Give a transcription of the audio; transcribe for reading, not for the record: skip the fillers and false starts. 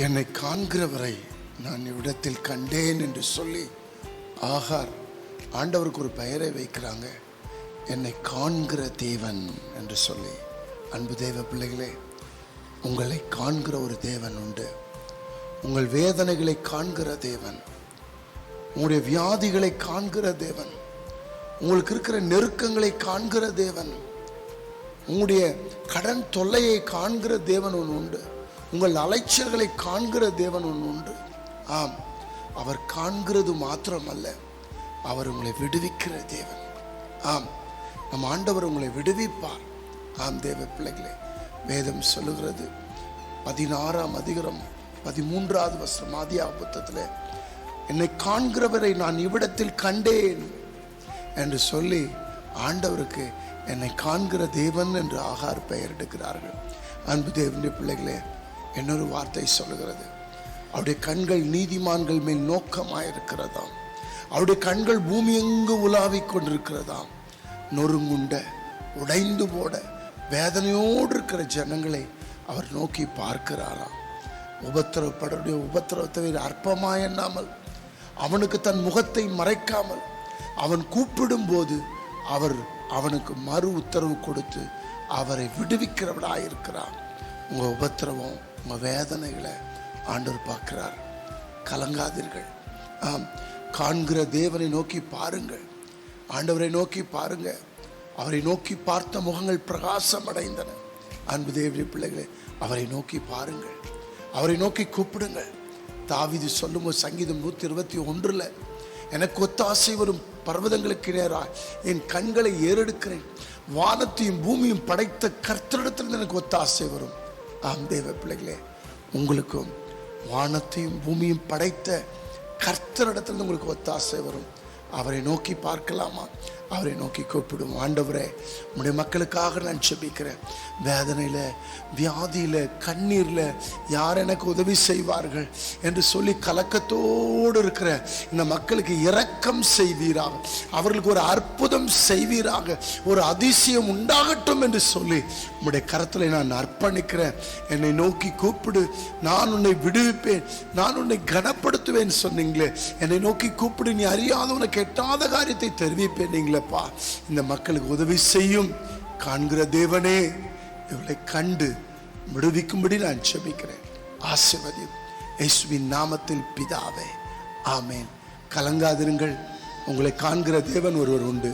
என்னை காண்கிறவரை நான் இவ்விடத்தில் கண்டேன் என்று சொல்லி ஆகார் ஆண்டவருக்கு ஒரு பெயரை வைக்கிறாங்க, என்னை காண்கிற தேவன் என்று சொல்லி. அன்பு தேவ பிள்ளைகளே, உங்களை காண்கிற ஒரு தேவன் உண்டு. உங்கள் வேதனைகளை காண்கிற தேவன், உங்களுடைய வியாதிகளை காண்கிற தேவன், உங்களுக்கு இருக்கிற நெருக்கங்களை காண்கிற தேவன், உங்களுடைய கடன் தொல்லையை காண்கிற தேவன் ஒன்று உண்டு. உங்கள் அலைச்சல்களை காண்கிற தேவன் ஒன்று உண்டு. ஆம், அவர் காண்கிறது மாத்திரமல்ல, அவர் உங்களை விடுவிக்கிற தேவன். ஆம், நம் ஆண்டவர் உங்களை விடுவிப்பார். ஆம் தேவ பிள்ளைகளே, வேதம் சொல்லுகிறது 16ஆம் அதிகாரம் 13வது வசனம் ஆதியாகம புத்தகத்தில், என்னை காண்கிறவரை நான் இவ்விடத்தில் கண்டேன் என்று சொல்லி ஆண்டவருக்கு என்னை காண்கிற தேவன் என்று ஆகார் பெயர் எடுக்கிறார்கள். அன்பு தேவனுடைய பிள்ளைகளே, இன்னொரு வார்த்தை சொல்லுகிறது, அவருடைய கண்கள் நீதிமான்கள் மேல் நோக்கமாயிருக்கிறதாம். அவருடைய கண்கள் பூமி எங்கு உலாவிக் கொண்டிருக்கிறதாம். நொறுங்குண்ட, உடைந்து போட, வேதனையோடு இருக்கிற ஜனங்களை அவர் நோக்கி பார்க்கிறாராம். உபத்திரவப்படைய உபத்திரவத்தை அற்பமாய் எண்ணாமல், அவனுக்கு தன் முகத்தை மறைக்காமல், அவன் கூப்பிடும் போது அவர் அவனுக்கு மறு உத்தரவு கொடுத்து அவரை விடுவிக்கிறவராயிருக்கிறார். உங்கள் உபத்திரவம், உங்கள் வேதனைகளை ஆண்டவர் பார்க்கிறார். கலங்காதீர்கள். ஆம், காண்கிற தேவனை நோக்கி பாருங்கள். ஆண்டவரை நோக்கி பாருங்க. அவரை நோக்கி பார்த்த முகங்கள் பிரகாசம் அடைந்தன. அன்பு தேவனுடைய பிள்ளைகளே, அவரை நோக்கி பாருங்கள், அவரை நோக்கி கூப்பிடுங்கள். தாவீது சொல்லும்போது சங்கீதம் 121, எனக்கு ஒத்தாசை வரும் பர்வதங்களுக்கு நேராக என் கண்களை ஏறெடுக்கிறேன், வானத்தையும் பூமியும் படைத்த கர்த்தரிடத்தில் எனக்கு ஒத்தாசை வரும். ஆம் தேவ பிள்ளைகளே, உங்களுக்கும் வானத்தையும் பூமியும் படைத்த கர்த்தரிடத்தில் உங்களுக்கு ஒத்தாசை வரும். அவரை நோக்கி பார்க்கலாமா? அவரை நோக்கி கூப்பிடும். ஆண்டவரே, உம்முடைய மக்களுக்காக நான் ஜெபிக்கிறேன். வேதனையில், வியாதியில், கண்ணீரில் யார் எனக்கு உதவி செய்வார்கள் என்று சொல்லி கலக்கத்தோடு இருக்கிற இந்த மக்களுக்கு இரக்கம் செய்வீராக, அவர்களுக்கு ஒரு அற்புதம் செய்வீராக, ஒரு அதிசயம் உண்டாகட்டும் என்று சொல்லி உம்முடைய கரத்தில் நான் அர்ப்பணிக்கிறேன். என்னை நோக்கி கூப்பிடு, நான் உன்னை விடுவிப்பேன், நான் உன்னை கனப்படுத்துவேன் சொன்னீங்களே. என்னை நோக்கி கூப்பிடு, நீ அறியாத உனக்கு எட்டாத காரியத்தை தெரிவிப்பேன் நீங்களப்பா. இந்த மக்களுக்கு உதவி செய்யும். காண்கிற தேவனே, இவளை கண்டு விடுவிக்கும்படி நான் ஜெபிக்கிறேன். ஆசீர்வதியும் இயேசுவின் நாமத்தில் பிதாவே, ஆமேன். கலங்காதிருங்கள். உங்களை காண்கிற தேவன் ஒருவர் உண்டு.